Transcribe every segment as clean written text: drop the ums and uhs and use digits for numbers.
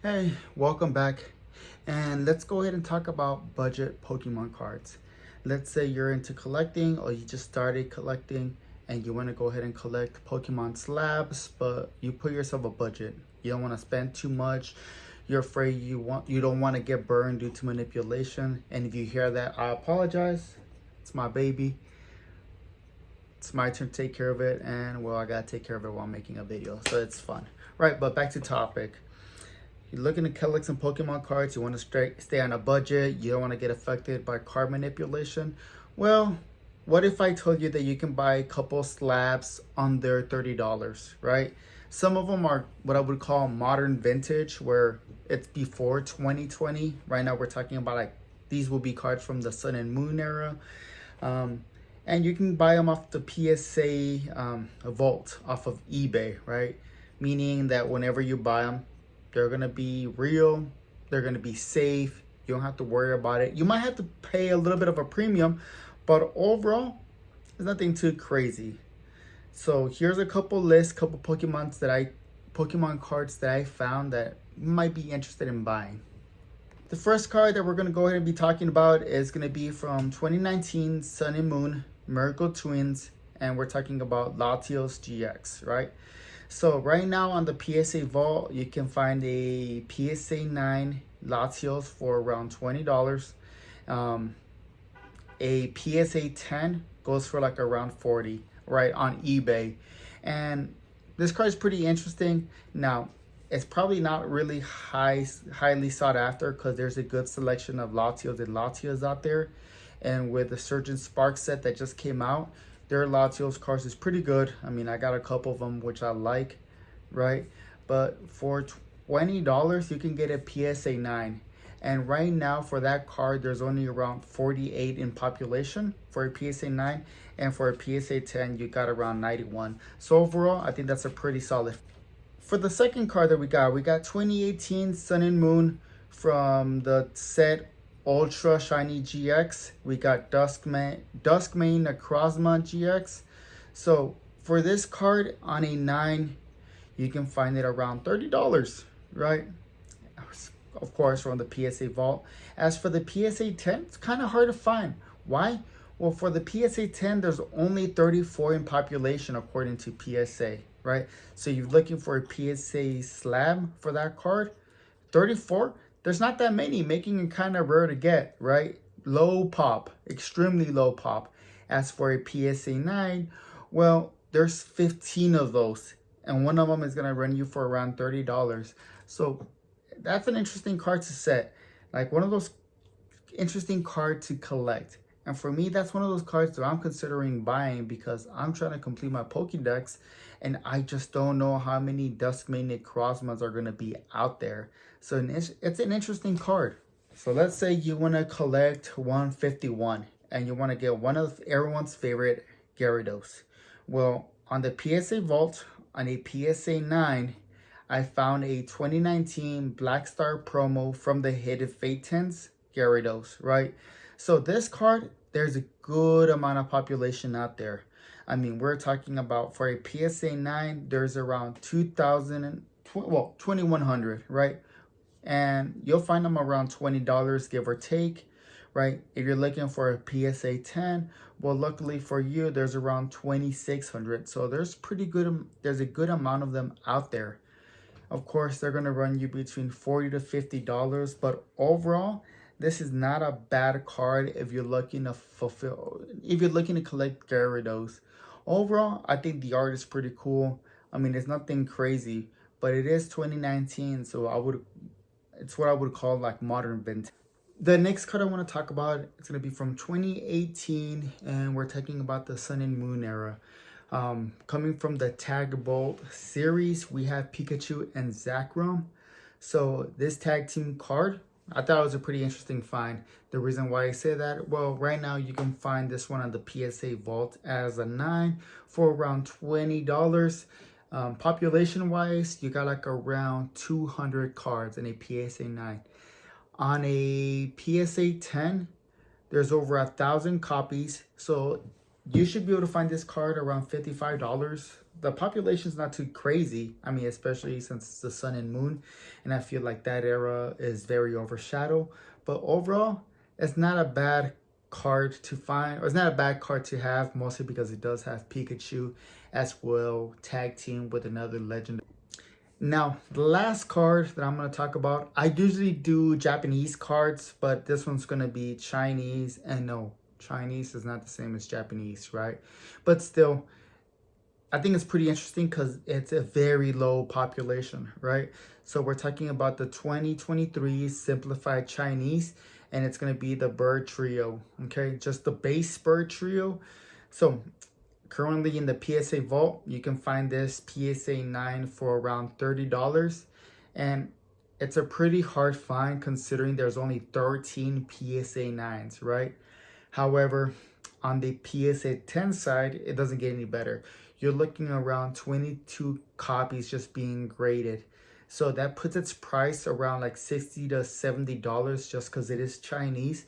Hey, welcome back. And let's go ahead and talk about budget Pokemon cards. Let's say you're into collecting or you just started collecting and you want to go ahead and collect Pokemon slabs, but you put yourself a budget. You don't want to spend too much. You're afraid you don't want to get burned due to manipulation. And if you hear that, I apologize. It's my baby. It's my turn to take care of it, and well, I gotta take care of it while making a video, so it's fun. Right, but back to topic. You're looking to collect some Pokemon cards, you want to stay on a budget, you don't want to get affected by card manipulation. Well, what if I told you that you can buy a couple slabs under $30, right? Some of them are what I would call modern vintage, where it's before 2020. Right now we're talking about like these will be cards from the Sun and Moon era. And you can buy them off the PSA vault off of eBay, right? Meaning that whenever you buy them, they're going to be real, they're going to be safe, you don't have to worry about it. You might have to pay a little bit of a premium, but overall, it's nothing too crazy. So here's a couple Pokemon cards that I found that you might be interested in buying. The first card that we're going to go ahead and be talking about is going to be from 2019 Sun and Moon Miracle Twins, and we're talking about Latios GX, right? So right now on the PSA vault, you can find a PSA 9 Latios for around $20. A PSA 10 goes for like around $40, right, on eBay. And this card is pretty interesting. Now, it's probably not really highly sought after because there's a good selection of Latios out there. And with the Surgeon Spark set that just came out, their Latios cards is pretty good. I mean, I got a couple of them which I like, right? But for $20, you can get a PSA 9. And right now for that card, there's only around 48 in population for a PSA 9. And for a PSA 10, you got around 91. So overall, I think that's a pretty solid. For the second card that we got 2018 Sun and Moon from the set Ultra Shiny GX. We got Duskmane Necrozma GX. So for this card on a 9, you can find it around $30, right? Of course, from the PSA vault. As for the PSA 10, it's kind of hard to find. Why? Well, for the PSA 10, there's only 34 in population according to PSA, right? So you're looking for a PSA slab for that card. 34, there's not that many, making it kind of rare to get, right? Low pop, extremely low pop. As for a PSA 9, well, there's 15 of those, and one of them is going to run you for around $30. So that's an interesting card to set. Like one of those interesting cards to collect. And for me, that's one of those cards that I'm considering buying because I'm trying to complete my Pokédex and I just don't know how many Duskmane Necrozmas are going to be out there. So it's an interesting card. So let's say you want to collect 151 and you want to get one of everyone's favorite Gyarados. Well, on the PSA vault, on a PSA 9, I found a 2019 Black Star promo from the Hidden Fate 10s Gyarados, right? So this card, there's a good amount of population out there. I mean, we're talking about for a PSA 9, there's around 2,100, right? And you'll find them around $20, give or take, right? If you're looking for a PSA 10, well, luckily for you, there's around 2,600. So there's a good amount of them out there. Of course, they're going to run you between $40 to $50, but overall, this is not a bad card if you're looking to collect Gyarados. Overall, I think the art is pretty cool. I mean, it's nothing crazy, but it is 2019, so it's what I would call like modern vintage. The next card I want to talk about, it's going to be from 2018, and we're talking about the Sun and Moon era. Coming from the Tag Bolt series, we have Pikachu and Zekrom. So this tag team card, I thought it was a pretty interesting find. The reason why I say that, well, right now you can find this one on the PSA vault as a 9 for around $20. Population wise, you got like around 200 cards in a PSA 9. On a PSA 10, there's over 1,000 copies. So you should be able to find this card around $55, the population's not too crazy. I mean, especially since it's the sun and moon, and I feel like that era is very overshadowed. But overall, it's not a bad card to find, or it's not a bad card to have, mostly because it does have Pikachu as well, tag team with another legend. Now, the last card that I'm going to talk about, I usually do Japanese cards, but this one's going to be Chinese, and no, Chinese is not the same as Japanese, right? But still, I think it's pretty interesting because it's a very low population, right? So we're talking about the 2023 simplified Chinese, and it's going to be the bird trio, okay? Just the base bird trio. So currently in the PSA vault, you can find this PSA 9 for around $30. And it's a pretty hard find considering there's only 13 PSA 9s, right? However, on the PSA 10 side, it doesn't get any better. You're looking around 22 copies just being graded. So that puts its price around like $60 to $70 just because it is Chinese.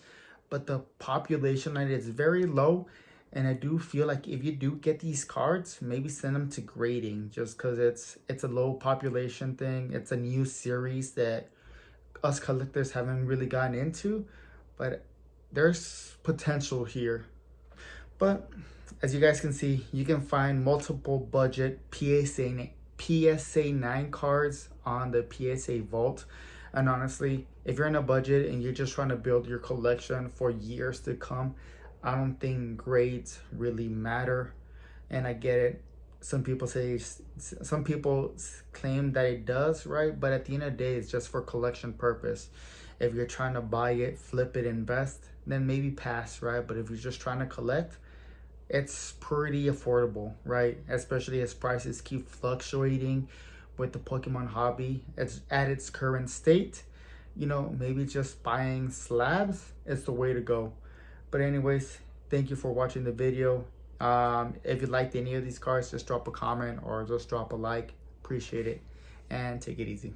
But the population on it is very low. And I do feel like if you do get these cards, maybe send them to grading just because it's a low population thing. It's a new series that us collectors haven't really gotten into. But there's potential here. But as you guys can see, you can find multiple budget PSA 9 cards on the PSA vault. And honestly, if you're in a budget and you're just trying to build your collection for years to come, I don't think grades really matter. And I get it. Some people claim that it does, right? But at the end of the day, it's just for collection purpose. If you're trying to buy it, flip it, invest, then maybe pass, right? But if you're just trying to collect, it's pretty affordable, right? Especially as prices keep fluctuating with the Pokemon hobby. It's at its current state. You know, maybe just buying slabs is the way to go. But anyways, thank you for watching the video. If you liked any of these cards, just drop a comment or just drop a like. Appreciate it. And take it easy.